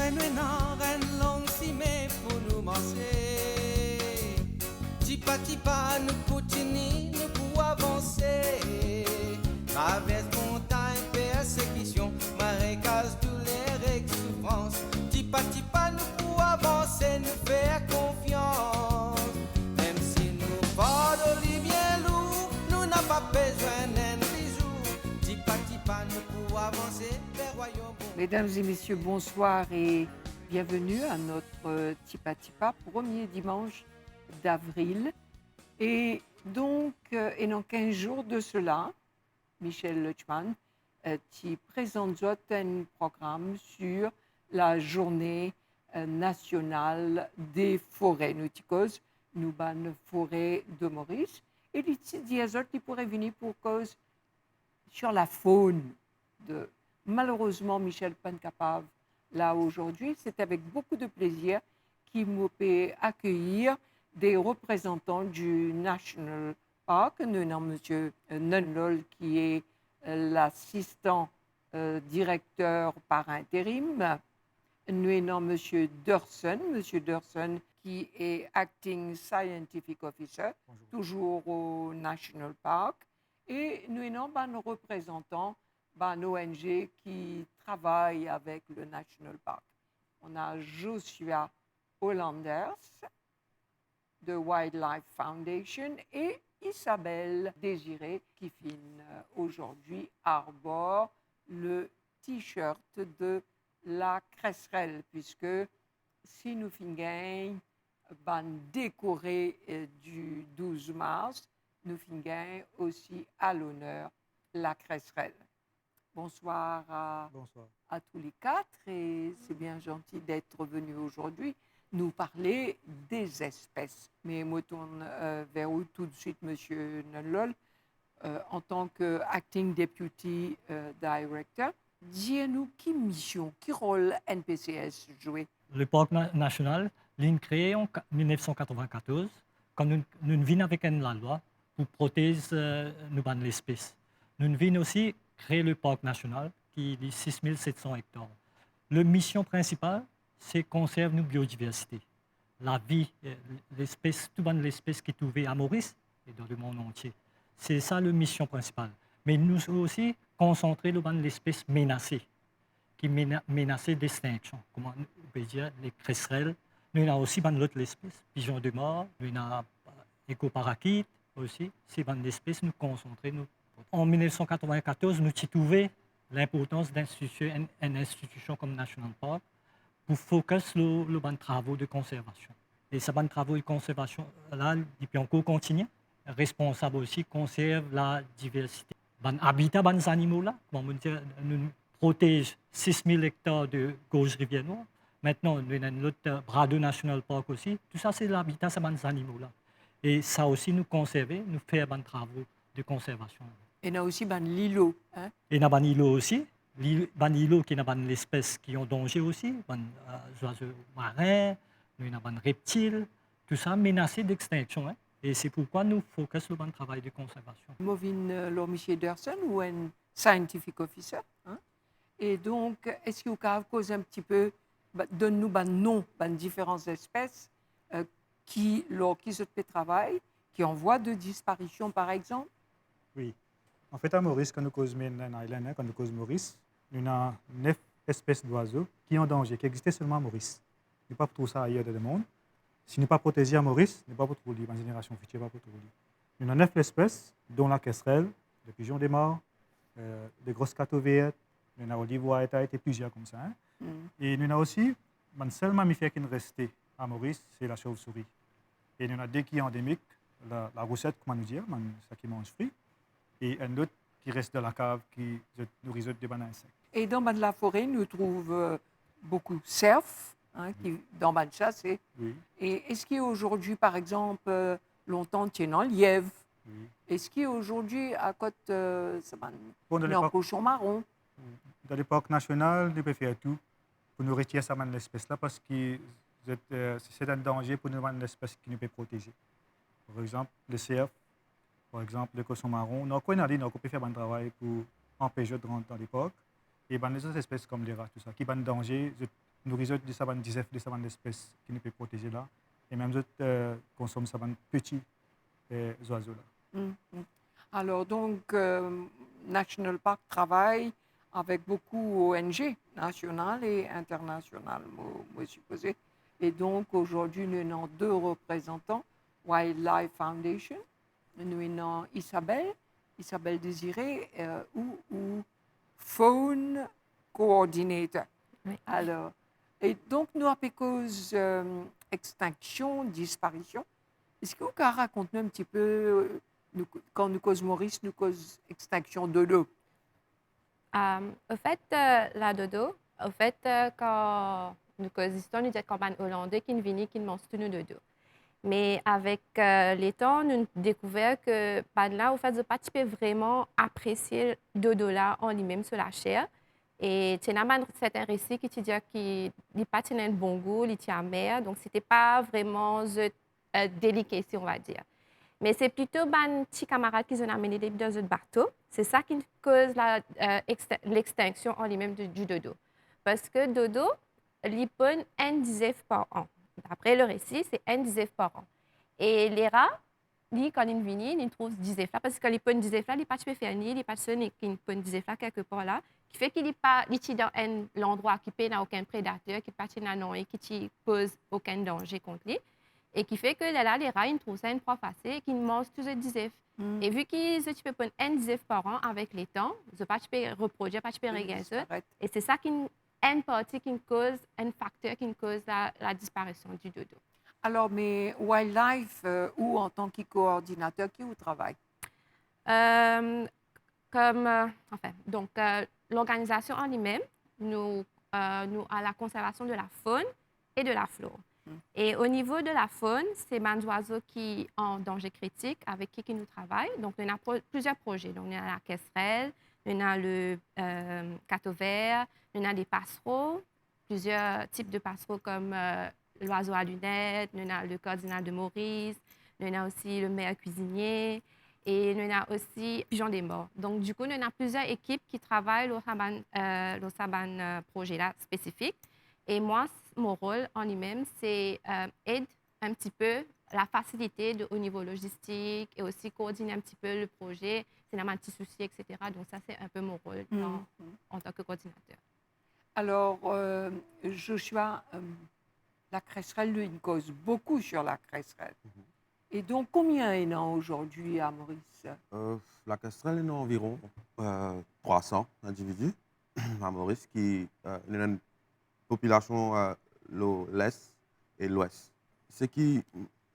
Mais maintenant, ren long si mais pour nous manger. Tipa tipa, nous continuons, nous pour avancer. Traverse montagne, persécution, marécage, douleur et souffrance. Tipa tipa, nous pour avancer, nous faire confiance. Même si nous portons les bien lourd, nous n'avons pas besoin d'un bijou. Tipa tipa, nous pour avancer vers royaume. Mesdames et messieurs, bonsoir et bienvenue à notre Tipa Tipa, premier dimanche d'avril. Et donc, et dans 15 jours de cela, Michel Lutschmann qui présente un programme sur la journée nationale des forêts. Nous cause nous ban forêt de Maurice. Et il pourrait venir pour cause sur la faune de... Malheureusement, Michel pas capable là aujourd'hui. C'est avec beaucoup de plaisir qu'il me peut accueillir des représentants du National Park. Nous avons M. Nunlol qui est l'assistant directeur par intérim. Nous avons M. Durson qui est acting scientific officer, bonjour, toujours au National Park. Et nous avons un représentant une ONG qui travaille avec le National Park. On a Joshua Hollanders de Wildlife Foundation et Isabelle Désiré qui aujourd'hui arbore le t-shirt de la Cresserelle, puisque si nous finissons décoré du 12 mars, nous finissons aussi à l'honneur la Cresserelle. Bonsoir à tous les quatre et c'est bien gentil d'être venu aujourd'hui nous parler des espèces. Mais moi, je tourne vers vous tout de suite, M. Nunlol, en tant qu'Acting Deputy Director. Dis-nous, quelle mission, quel rôle NPCS jouait? Le parc national l'a créé en 1994 quand nous venons avec la loi pour protéger l'espèce. Nous venons aussi créer le parc national qui est de 6700 hectares. La mission principale, c'est conserver notre biodiversité. La vie, l'espèce, toute l'espèce qui est trouvée à Maurice et dans le monde entier. C'est ça la mission principale. Mais nous sommes aussi concentrés sur l'espèce menacée, qui est menacée d'extinction. Comment on peut dire, les cresserelles. Nous avons aussi l'autre espèce, pigeon de mort, nous avons écoparaquite aussi. C'est une espèce nous concentrer. En 1994, nous avons trouvé l'importance d'instituer une institution comme National Park pour focus sur les travaux de conservation. Et ces travaux de conservation, là, depuis encore continue, responsable aussi, conserve la diversité. L'habitat des animaux, là, nous protégeons 6000 hectares de gauche rivière noire. Maintenant, nous avons notre Brado National Park aussi. Tout ça, c'est l'habitat des animaux, là. Et ça aussi, nous conserver, nous faire des travaux de conservation. Et il y a aussi l'îlot. Hein? Et il y a l'îlot aussi. L'îlot qui est une espèce qui ont danger aussi. Les oiseaux marins, nous avons des reptiles. Tout ça menacé d'extinction. Hein? Et c'est pourquoi nous focusons sur le travail de conservation. Movin Lormichier Durson ou un scientific officer. Hein? Et donc, est-ce que vous pouvez causer un petit peu, donne-nous un nom des différentes espèces qui se travaillent, qui en voie de disparition, par exemple? Oui. En fait, à Maurice, quand nous causons Island, quand nous causons Maurice, nous avons 9 espèces d'oiseaux qui sont en danger, qui existaient seulement à Maurice. Nous ne pouvons pas trouver ça ailleurs dans le monde. Si nous ne pas protégés à Maurice, nous ne pouvons pas trouver dans la génération future. Nous avons 9 espèces, dont la casserelle, le pigeon des morts, des grosses catovéettes, nous avons l'ivoire et plusieurs comme ça. Hein. Et nous avons aussi, le seul mammifère qui nous restait à Maurice, c'est la chauve-souris. Et nous avons deux qui sont endémiques, la roussette, comment nous dire, ça qui mange fruits. Et un autre qui reste dans la cave qui nourrit des insectes. Et dans la forêt, nous trouvons beaucoup de cerfs, hein, qui, dans la chasse. Oui. Et est-ce qu'il y a aujourd'hui, par exemple, longtemps, tiennant lièvre? Oui. Est-ce qu'il y a aujourd'hui, à côté, un cochon marron? Dans le parc national, nous pouvons faire tout pour nous retirer cette espèce-là parce que c'est un danger pour nous, une espèce qui nous peut protéger. Par exemple, le cerf. Par exemple, le cochon marron, nous avons pu faire un travail pour empêcher de rentrer dans les parcs. Et les autres espèces comme les rats, tout ça, qui sont en danger, nourrir des savannes des savannes d'espèces qui ne peuvent protéger là. Et même autres consomment des savannes petits oiseaux là. Mhm. Alors, donc, National Park travaille avec beaucoup ONG nationales et internationales, moi supposé. Et donc, aujourd'hui, nous avons 2 représentants, Wildlife Foundation, nous avons Isabelle Désiré, ou Faune Coordinator. Oui. Alors, et donc, nous avons cause extinction, disparition. Est-ce que vous pouvez raconter un petit peu, quand nous cause Maurice, nous cause extinction de l'eau? Au fait, la dodo, quand nous causons, nous disons campagne hollandais qui vient qui mange tout nous dodo. Mais avec les temps, nous avons découvert que là, au fait, je pas vraiment apprécier dodo là en lui-même sur la chair. Et tu as certains récits qui te disent qu'il n'est pas un bon goût, il est amer, donc c'était pas vraiment délicat, si on va dire. Mais c'est plutôt les petits camarades qui ont amené dans un bateau. C'est ça qui cause l'extinction en lui-même du dodo. Parce que dodo, il pond un dixième par an. D'après le récit, c'est un dixième par an. Et les rats, quand ils viennent, ils trouvent 10 là parce que les pond 10 là, ils ne peuvent pas faire ni, ils ne peuvent pas qu'ils pond 10 là quelque part là, qui fait qu'il n'est pas dans un endroit qui n'a aucun prédateur, qui n'est pas dans un qui ne pose aucun danger contre lui. Et qui fait que là, les rats, ils trouvent ça une proie facile et qu'ils mangent tous les 10 œufs. Et vu qu'ils peuvent prendre un 10 par an avec les temps, ils ne peuvent pas reproduire, pas regazer. Et c'est ça qui une partie qui cause, un facteur qui cause la disparition du dodo. Alors, mais Wildlife, ou en tant que coordinateur, qui vous travaille? L'organisation en elle-même, nous à la conservation de la faune et de la flore. Et au niveau de la faune, c'est des oiseaux qui sont en danger critique avec qui nous travaillons. Donc, on a plusieurs projets. Donc, on a la quesserelle, on a le cateau vert, on a des passereaux, plusieurs types de passereaux comme l'oiseau à lunettes, on a le cardinal de Maurice, on a aussi le maire cuisinier et on a aussi pigeon des morts. Donc, du coup, on a plusieurs équipes qui travaillent sur ce projet-là spécifique. Et moi, mon rôle en lui-même, c'est aider un petit peu la facilité au niveau logistique et aussi coordonner un petit peu le projet, c'est un petit souci, etc. Donc ça, c'est un peu mon rôle en tant que coordinateur. Alors, Joshua, la cresserelle, il cause beaucoup sur la cresserelle. Et donc, combien il y en a aujourd'hui à Maurice? La cresserelle, il y en a environ 300 individus à Maurice qui une population l'Est et l'Ouest. Ce qui,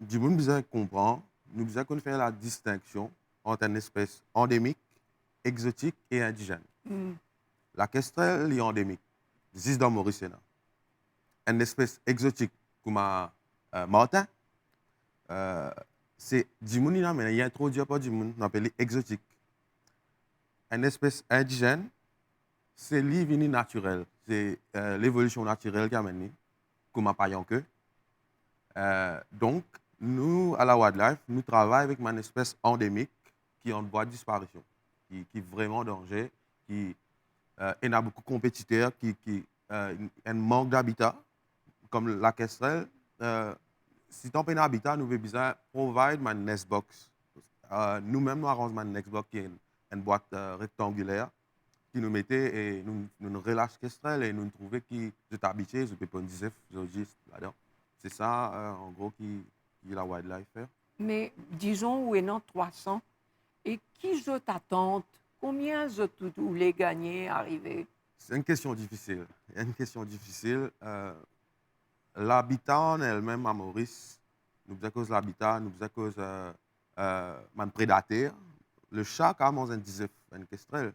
du monde, besoin comprendre, nous besoin qu'on fait la distinction entre une espèce endémique, exotique et indigène. La kestrel est endémique, juste dans Maurice. Une espèce exotique comme Martin, c'est du monde, mais il y a introduit pas du monde, on appelle exotique. Une espèce indigène, c'est l'ivini naturel, c'est l'évolution naturelle qui a mené, comme à Payanque. Donc, nous, à la Wildlife, nous travaillons avec une espèce endémique qui est en voie de disparition, qui est vraiment en danger, qui a beaucoup de compétiteurs, qui un manque d'habitat, comme la kestrel. Si tu as un habitat, nous avons besoin de provide une nest box. Nous-mêmes, nous arrangeons une nest box qui est une boîte rectangulaire qui nous mettait et nous relâche kestrel et nous trouvons qui est habitué, je peux pas dire, là-dedans. C'est ça, en gros, qui la wildlife fait. Mais disons, où est 300, et qui je t'attends? Combien je voulais gagner, arriver? C'est une question difficile. Une question difficile. L'habitat en elle-même à Maurice, nous avons cause l'habitat, nous avons cause un prédateur. Le chat, quand on disait une kestrel,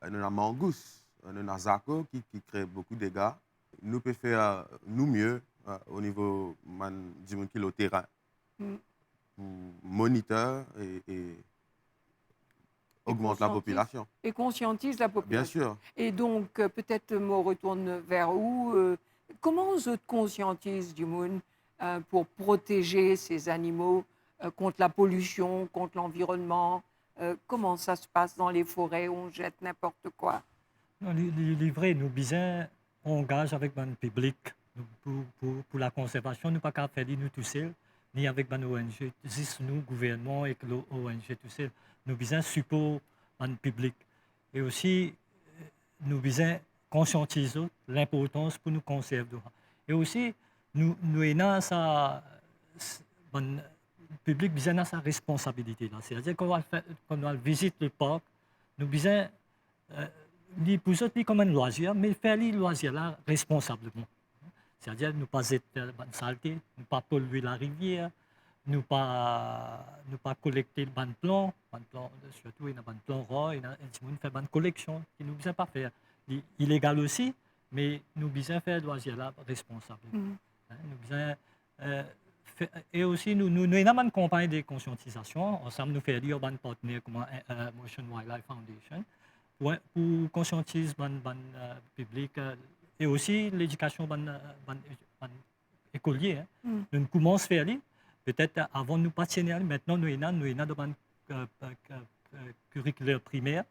nous avons mangousse, nous avons zaco qui crée beaucoup de dégâts. Nous pouvons faire nous mieux au niveau du monde qui est au terrain. Pour moniteur et augmente la population. Et conscientise la population. Bien sûr. Et donc, peut-être me retourne vers où comment on se conscientise du monde pour protéger ces animaux contre la pollution, contre l'environnement? Comment ça se passe dans les forêts où on jette n'importe quoi? Non, les vrais, nous besoin engage avec le public pour la conservation. Nous ne pouvons pas faire nous tout seuls, ni avec les ONG, juste nous, gouvernement et l'ONG tout seul. Nous besoin support le public. Et aussi, nous besoin conscientiser l'importance pour nous conserver. Et aussi, nous avons ça, le public besoin sa responsabilité. C'est-à-dire qu'on va visiter le parc, nous besoin pour eux, comme un loisir, mais faire les loisirs là responsablement. C'est-à-dire ne pas être saleté, ne pas polluer la rivière, ne pas collecter le plan, surtout il y a un plan raw, il y a une collection qui nous besoin pas faire. Illégal aussi, mais nous besoin faire le loisir là responsable. Nous besoin et aussi nous avons une campagne de conscientisation ensemble nous faisons dire un partenaire comme Motion Wildlife Foundation pour conscientiser le public et aussi l'éducation écolier. Nous commençons à faire peut-être avant nous pas maintenant nous avons un curriculum primaire.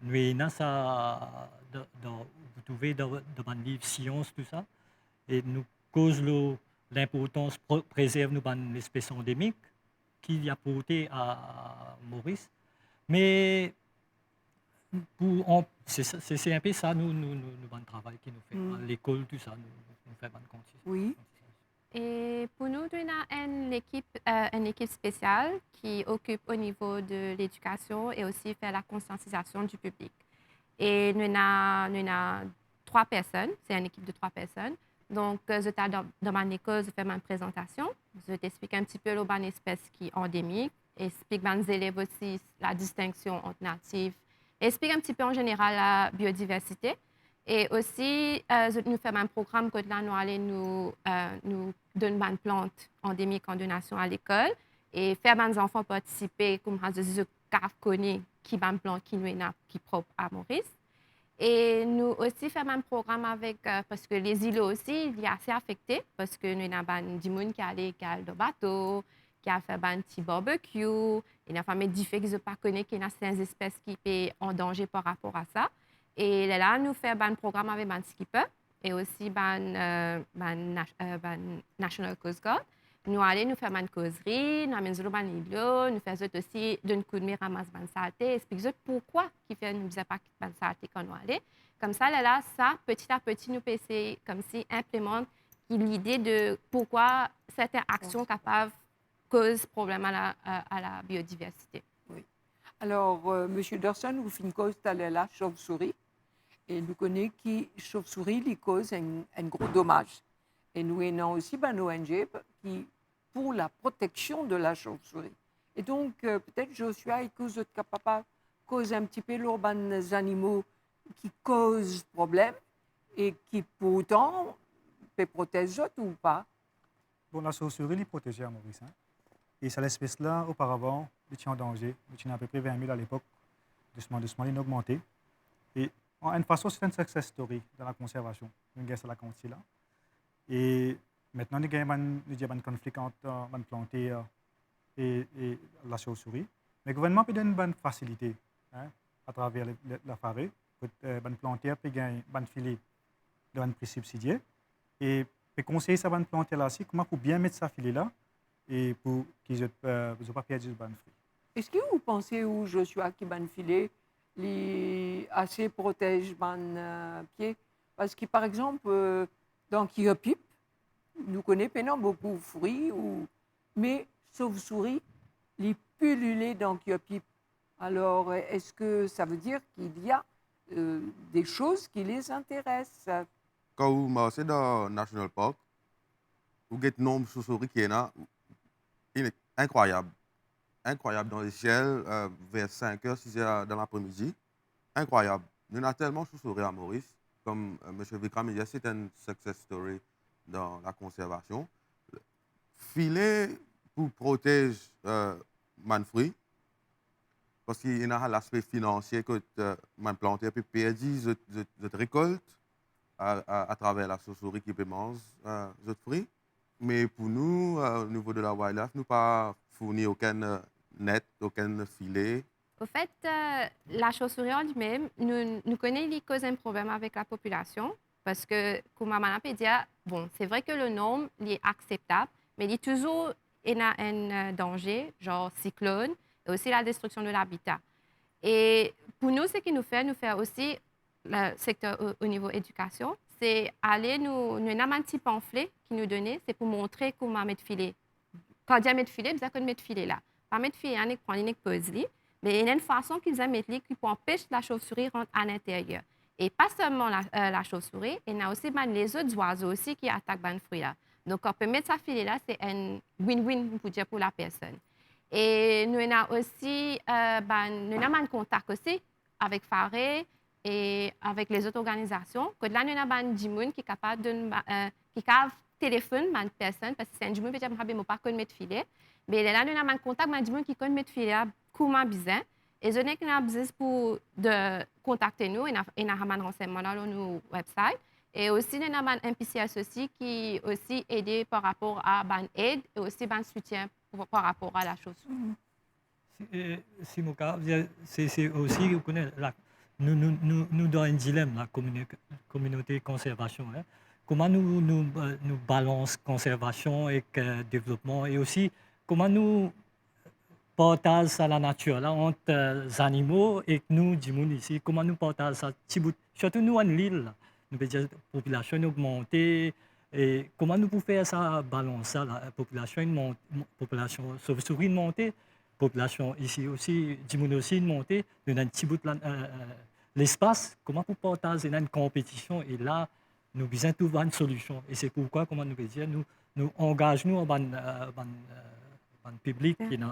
Nous avons ça vous trouvez dans le livre science tout ça et nous cause l'importance de préserver une espèce endémique qui a apporté à Maurice. Mais c'est un peu ça, nous le travail qui nous fait. À l'école, tout ça, nous faisons une conscience. Oui. Et pour nous, nous avons une équipe spéciale qui occupe au niveau de l'éducation et aussi fait la conscientisation du public. Et nous avons 3 personnes, c'est une équipe de 3 personnes. Donc, je t'ai dans mon école, je fais ma présentation. Je t'explique un petit peu l'urbaine espèce qui est endémique. Explique aux élèves aussi la distinction entre natifs. Explique un petit peu en général la biodiversité. Et aussi, nous faisons un programme que là, nous donnons une plante endémique en donation à l'école et faire les enfants participer comme je connais qui est une plante qui est propre à Maurice. Et nous aussi faisons un programme avec, parce que les îlots aussi, il y a assez affectés, parce que nous avons des gens qui allaient dans le bateau, qui a fait un petit barbecue, il y a des différents qui ne pas connaissent qu'il y a certaines espèces qui sont en danger par rapport à ça. Et là, nous faisons un programme avec un skipper et aussi National Coast Guard. Nous allons nous faire une causerie, nous allons un îlot, nous faisons aussi d'un coup de mire ramasser une saleté, expliquer pourquoi qui fait nous disait pas qu'il y a une saleté quand nous allons. Comme ça, ça, petit à petit, nous essayer comme si implémente l'idée de pourquoi certaines actions capables causent problème à la biodiversité. Oui. Alors, M. Dorson, vous finissez cause la chauve-souris. Et nous connaissons que la chauve-souris lui cause un gros dommage. Et nous avons aussi une ONG qui pour la protection de la chauve-souris. Et donc, peut-être Joshua, il cause capable cause un petit peu les animaux qui causent problème et qui pourtant peut protéger ou pas. Bon, la chauve-souris, elle est protégée à Maurice. Et cette espèce-là, auparavant, elle était en danger. Elle était à peu près 20 000 à l'époque. Doucement, elle a augmenté. Et en une façon, c'est une success story dans la conservation. Nous avons la quantité là. Et maintenant, il y a un conflit entre les plantés et la chauve-souris. Mais le gouvernement peut donner une bonne facilité à travers la forêt. Les plantés peuvent gagner un filet de un prix subsidié. Et peut conseiller ces plantés-là aussi, comment pour bien mettre ce filet-là et pour qu'ils ne soient pas perdus de bonnes fruits. Est-ce que vous pensez que Joshua qui ban filet assez protège ban pied? Parce que par exemple dans Kiopip, nous connaissons beaucoup de fruits, mais chauve-souris, les pullulés dans Kiopip. Alors, est-ce que ça veut dire qu'il y a des choses qui les intéressent? Quand vous marchez dans le National Park, vous avez le nombre de chauves-souris qui est là, il est incroyable. Incroyable dans les ciels, vers 5h, 6h dans l'après-midi. Incroyable. Nous avons tellement de chauves-souris à Maurice. Comme M. Vikram a dit, c'est une success story dans la conservation. Filet pour protéger les fruits, parce qu'il y a l'aspect financier que les plantes peuvent perdre de récolte à travers la chauve-souris qui peut manger les fruits. Mais pour nous, au niveau de la wildlife, nous pas fournir aucun net, aucun filet. Au fait, la chauve-souris en lui-même, nous connaissons les causes d'un problème avec la population. Parce que, comme Maman peut dire, bon, c'est vrai que le nombre il est acceptable, mais il y a toujours un danger, genre cyclone, et aussi la destruction de l'habitat. Et pour nous, ce qui nous fait aussi le secteur au niveau éducation, c'est aller nous avons un petit pamphlet qui nous donnait, c'est pour montrer comment mettre filet. Quand on dit mettre filet, vous avez mettre filet là. Pas mettre filet, on prend une pose mais il y a une façon qu'ils aiment mettre qui pour empêcher la chauve-souris rentre à l'intérieur. Et pas seulement la chauve-souris, il y a aussi les autres oiseaux aussi qui attaquent les fruits là. Donc, on peut mettre sa filet là, c'est un win-win pour la personne. Et nous avons aussi un contact aussi avec Faré et avec les autres organisations. Que là, nous avons un Jimoun qui est capable de téléphone à une personne parce que c'est un Jimoun qui ne pas mettre filet. Mais là, nous avons un contact avec un Jimoun qui connaît mettre filet comment besoin. Et je n'ai qu'un besoin pour de contacter nous et nous avons un renseignement dans notre website. Et aussi, nous avons un PCS aussi qui aussi aidé par rapport à l'aide et aussi un soutien par rapport à la chose. Simoka, c'est aussi, vous connaissez, nous dans un dilemme, la communauté conservation. Hein. Comment nous balance conservation et développement et aussi comment nous partageons la nature là, entre les animaux et nous, Djimoun ici, comment nous partageons ça, surtout nous en l'île, nous veut dire la population augmentée. Et comment nous pouvons faire ça, balancer la population chauve-souris montée, population ici aussi, Djimoun aussi montée, nous avons un petit bout de l'espace, comment pour partager une compétition et là, nous besoin de trouver une solution. Et c'est pourquoi, comment nous dire, nous engageons en ban public, qui est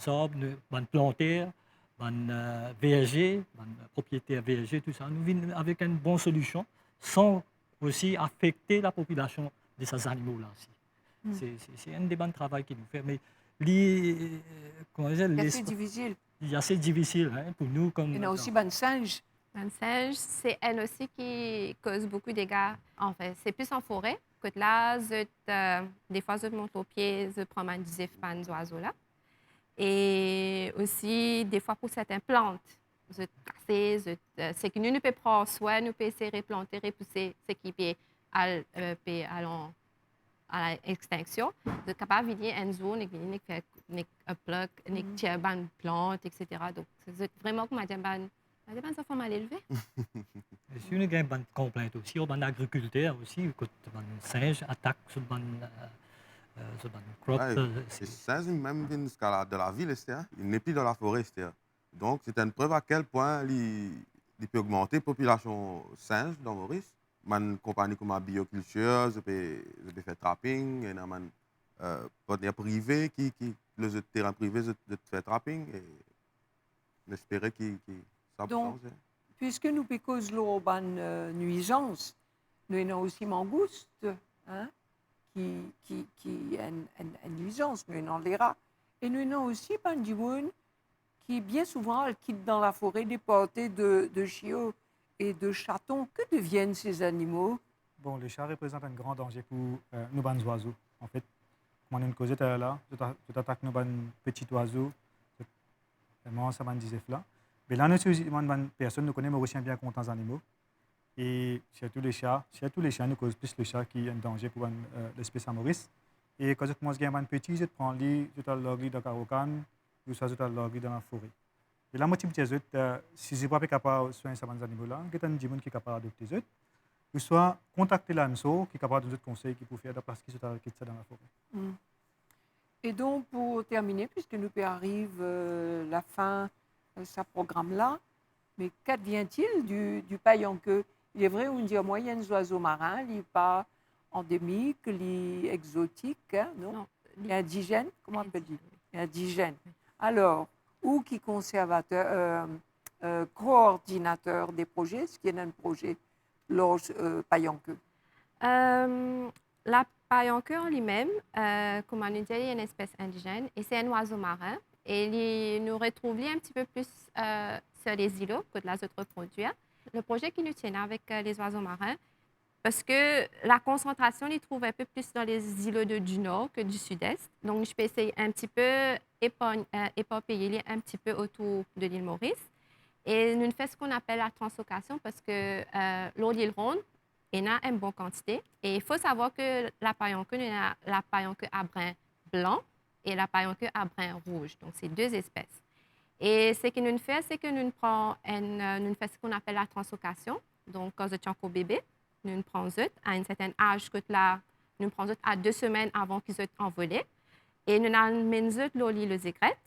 arbres, ban plantaires, ban verger, ban propriétaires verger, tout ça. Nous venons avec une bonne solution sans aussi affecter la population de ces animaux-là aussi. C'est un des bons travaux qu'il nous fait. Mais c'est difficile. C'est assez difficile hein, pour nous. Comme il y a aussi ban singe. Un singe, c'est elle aussi qui cause beaucoup de dégâts. En fait, c'est plus en forêt. Que là, des fois, je monte aux pieds, je prends ma dizaine d'oiseaux-là. Et aussi, des fois, pour certaines plantes, je casse, c'est que nous ne pouvons prendre soin, nous pouvons essayer de planter, repousser ce qui peut aller à l'extinction. Vous êtes capable de venir une zone, de faire un bloc, de tirer une plante, etc. Donc, c'est vraiment comme des enfants mal élevés. Si nous avons une complainte aussi, on a un agriculteur aussi, quand un singe attaque sur une crop. Les singes, même dans la ville, il n'est plus dans la forêt. Donc, c'est une preuve à quel point il peut augmenter la population singe dans Maurice. Une compagnie comme la bioculture, je peux faire trapping, il y a un partenaire privé le terrain privé, de faire trapping. Et j'espère qu'il donc, puisque nous piquons l'urban nuisance, nous avons aussi mangouste, hein, qui est une nuisance, nous avons les rats. Et nous avons aussi Pandimoun qui, bien souvent, quitte dans la forêt déportés de chiots et de chatons. Que deviennent ces animaux? Bon, les chats représentent un grand danger pour nos bons oiseaux. En fait, comme on a une causette là, tu attaques nos petits oiseaux, vraiment, ça m'a dit là. Mais là, nous sommes personne nous connaît Mauricien bien contents des animaux. Et surtout les chats, nous causons plus les chats qui sont un danger pour l'espèce à Maurice. Et quand je commence à être petit, je prends les, je te l'orgue dans Carocan, ou soit je te l'orgue dans la forêt. Et là, moi, je me dis, si je ne suis pas capable de soigner ces animaux-là, il y a un gens qui est capable d'adopter les autres, ou soit contacter l'ANSO qui est capable de nous conseiller qui peut faire de la place qui se dans la forêt. Et donc, pour terminer, puisque nous arrive la fin de ce programme-là, mais qu'advient-il du paillanqueux? Il est vrai, on dit moyen des oiseaux marins, il n'est pas endémique, il est exotique, hein, non? Il est indigène, comment on peut dire? Il est indigène. Alors, ou qui conservateur, coordinateur des projets, ce qui est un projet l'orge paillanqueux? La paillanqueux en lui-même, comme on dit, il est une espèce indigène et c'est un oiseau marin. Et nous retrouvons un petit peu plus sur les îlots que de la autre reproduire. Le projet qui nous tient avec les oiseaux marins, parce que la concentration, il trouve un peu plus dans les îlots du nord que du sud-est. Donc, je peux essayer un petit peu éparpiller un petit peu autour de l'île Maurice. Et nous faisons ce qu'on appelle la translocation parce que l'île ronde, il y en a une bonne quantité. Et il faut savoir que la paillonque, il y a la paillonque à brin blanc et la paillonque à brin rouge. Donc, c'est deux espèces. Et ce que nous faisons, c'est que nous prenons nous faisons ce qu'on appelle la translocation. Donc, quand vous êtes encore bébé, nous prenons à un certain âge que là, nous prenons à 2 semaines avant qu'ils soient envolés. Et nous amenons au lit le secret.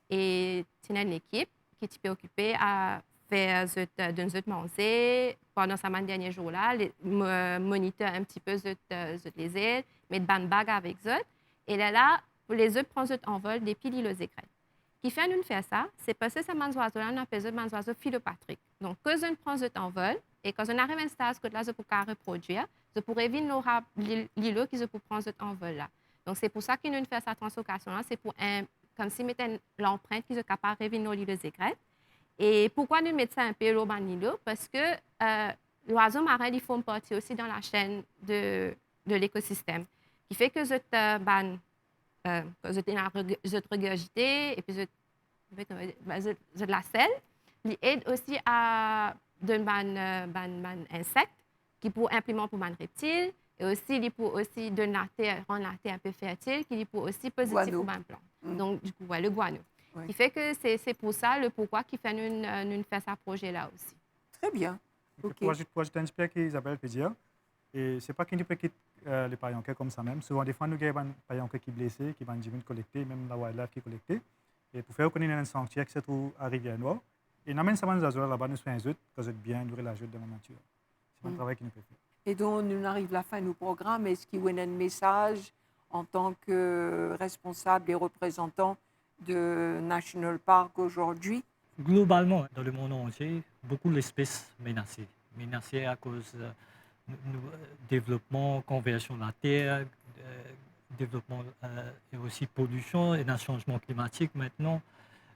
Et c'est une équipe qui est préoccupée à faire de nous manger pendant ces derniers jours-là, monitorer un petit peu les ailes, mettre une bague avec eux. Et là, les autres prennent en vol depuis le secret. Qui fait nous faire ça, c'est parce que ces oiseaux-là, on appelle des oiseaux philopatriques. Donc, quand on prend en vol et quand on arrive à un stade où là, on peut reproduire, on pourrait venir l'îlot qui peut prendre en vol là. Donc, c'est pour ça que nous faisons cette translocation-là, c'est pour comme si mettait l'empreinte qui est capable de revenir l'îlot secret. Et pourquoi nous mettons ça un peu dans l'îlot? Parce que l'oiseau marin, il forme partie aussi dans la chaîne de l'écosystème, qui fait que je regurgité et puis je la selle. Il aide aussi à donner un insecte qui peut implémenter pour un reptile et aussi il peut aussi rendre la terre un peu fertile qui peut aussi positif pour un plant. Donc du coup le guano. Qui fait que c'est pour ça le pourquoi qui fait nous faire ce projet là aussi. Très bien. Okay. Pour ajouter un petit peu qu'Isabelle peut dire, et c'est pas qu'il peut quitter les paillonquets comme ça même. Souvent, des fois, nous avons des paillonquets qui sont blessés, qui vont collecter, même la wildlife qui est collectée. Et pour faire connaître un sanctuaire qui se trouve à Rivière-Noire, et nous amène ça nous oiseaux là-bas, nous soignons eux, parce que bien nourrir la jute de la nature. C'est un travail qui nous peut faire. Et donc, nous arrivons à la fin du programme. Est-ce qu'il y a un message en tant que responsable et représentant de National Park aujourd'hui? Globalement, dans le monde entier, beaucoup d'espèces menacées. Menacées à cause du développement, conversion de la terre, développement et aussi pollution et d'un changement climatique maintenant.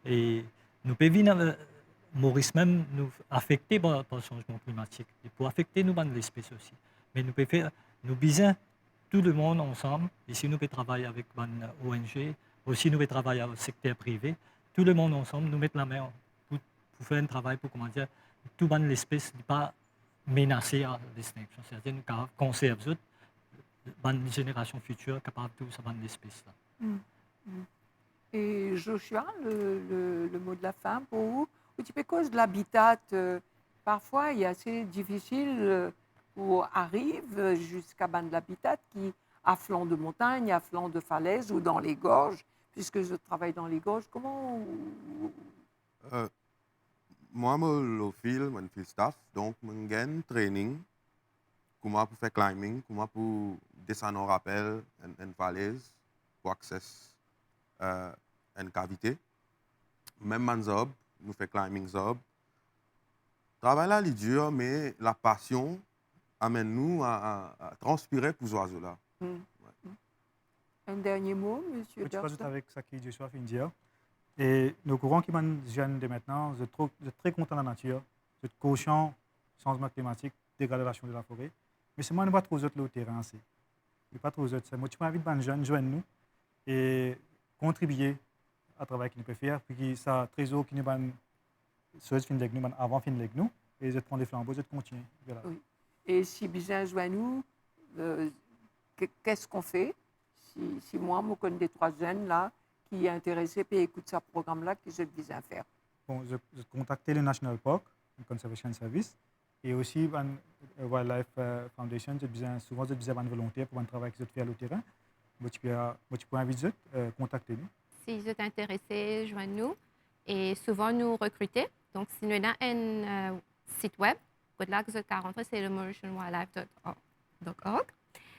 Et nous pouvons Maurice même nous affecter par le changement climatique. Il peut affecter nous l'espèce aussi. Mais nous pouvons nous biser tout le monde ensemble. Ici, nous pouvons travailler avec une ONG. Aussi, nous pouvons travailler au secteur privé. Tout le monde ensemble, nous mettons la main pour faire un travail pour, comment dire, tout l'espèce n'est pas menacée à l'extinction. C'est-à-dire nous conserver une génération future capable de tout ça dans l'espèce. Et Joshua, le mot de la fin pour vous? Un petit peu cause de l'habitat, parfois il est assez difficile pour arriver jusqu'à de l'habitat qui à flanc de montagne, à flanc de falaise ou dans les gorges, puisque je travaille dans les gorges. Comment moi, je fais staff, donc je fais un training comment pour faire climbing, comment pour descendre en rappel une falaise pour accéder à une cavité. Même en job, nous faisons climbing job. Le travail là est dur, mais la passion amène nous à transpirer pour ces oiseaux-là. Un dernier mot, M. Je peux ajouter avec ce que Joshua vient de dire. Et nos courants qui sont jeunes de maintenant, je suis très content de la nature. Je suis conscient du changement climatique, dégradation de la forêt. Mais c'est moi qui ne pas trop autres le terrain. Je ne pas trop autres. Moi, je invite les jeunes, joignent nous et contribuer à travail qu'ils peuvent faire. Puis ça, trésor qui nous ban avant fin avec nous. Et je prends les flambeaux, je continue. Voilà. Oui. Et si besoin joint nous, qu'est-ce qu'on fait? Si moi, je connais des 3 jeunes là, qui est intéressé et écoute ce programme-là, que je besoin faire. Bon, je contactais le National Park, le Conservation Service, et aussi la Wildlife Foundation. Souvent, j'ai besoin de volontaires pour un travail que je fais à le terrain. Tu peux inviter, contacter nous. Si vous êtes intéressé, joignez-nous. Et souvent, nous recrutons. Donc, si nous avons un site web, là que vous êtes rentré, c'est le mauritianwildlife.org.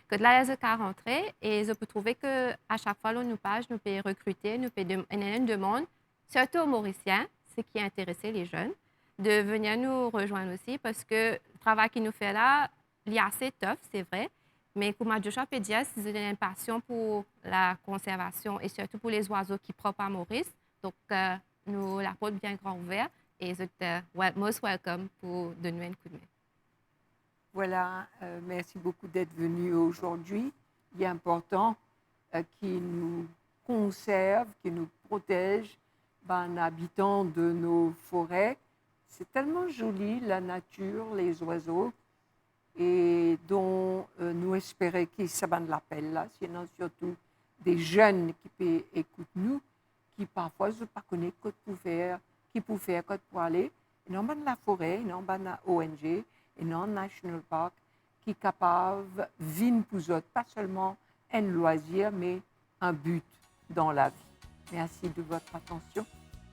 Que là, vous êtes rentré et je peux trouver qu'à chaque fois, nous page, nous pouvons recruter, nous pouvons une demande, surtout aux Mauriciens, ce qui intéresse les jeunes, de venir nous rejoindre aussi parce que le travail qu'il nous fait là, il est assez tough, c'est vrai. Mais comme Joshua peut dire, si vous avez une passion pour la conservation et surtout pour les oiseaux qui propres à Maurice, donc nous la porte bien grand ouvert et vous êtes most welcome pour donner un coup de main. Voilà, merci beaucoup d'être venu aujourd'hui. Il est important qu'il nous conserve, qu'il nous protège, habitant de nos forêts. C'est tellement joli, la nature, les oiseaux. et dont nous espérons qu'ils s'abandonnent l'appel là, sinon surtout des jeunes qui peuvent écouter nous, qui parfois ne pas connaissent quoi pour faire, qui pour faire quoi pour aller, et non dans la forêt, et non dans la ONG, et non National Park, qui est capable de vivre pour eux, pas seulement un loisir, mais un but dans la vie. Merci de votre attention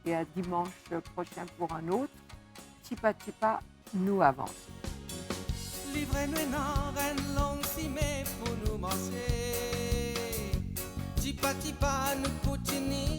et à dimanche prochain pour un autre. Tipa Tipa, nous avançons. Livrez-nous une reine longue si mais pour nous manger. Tipa tipa nous continue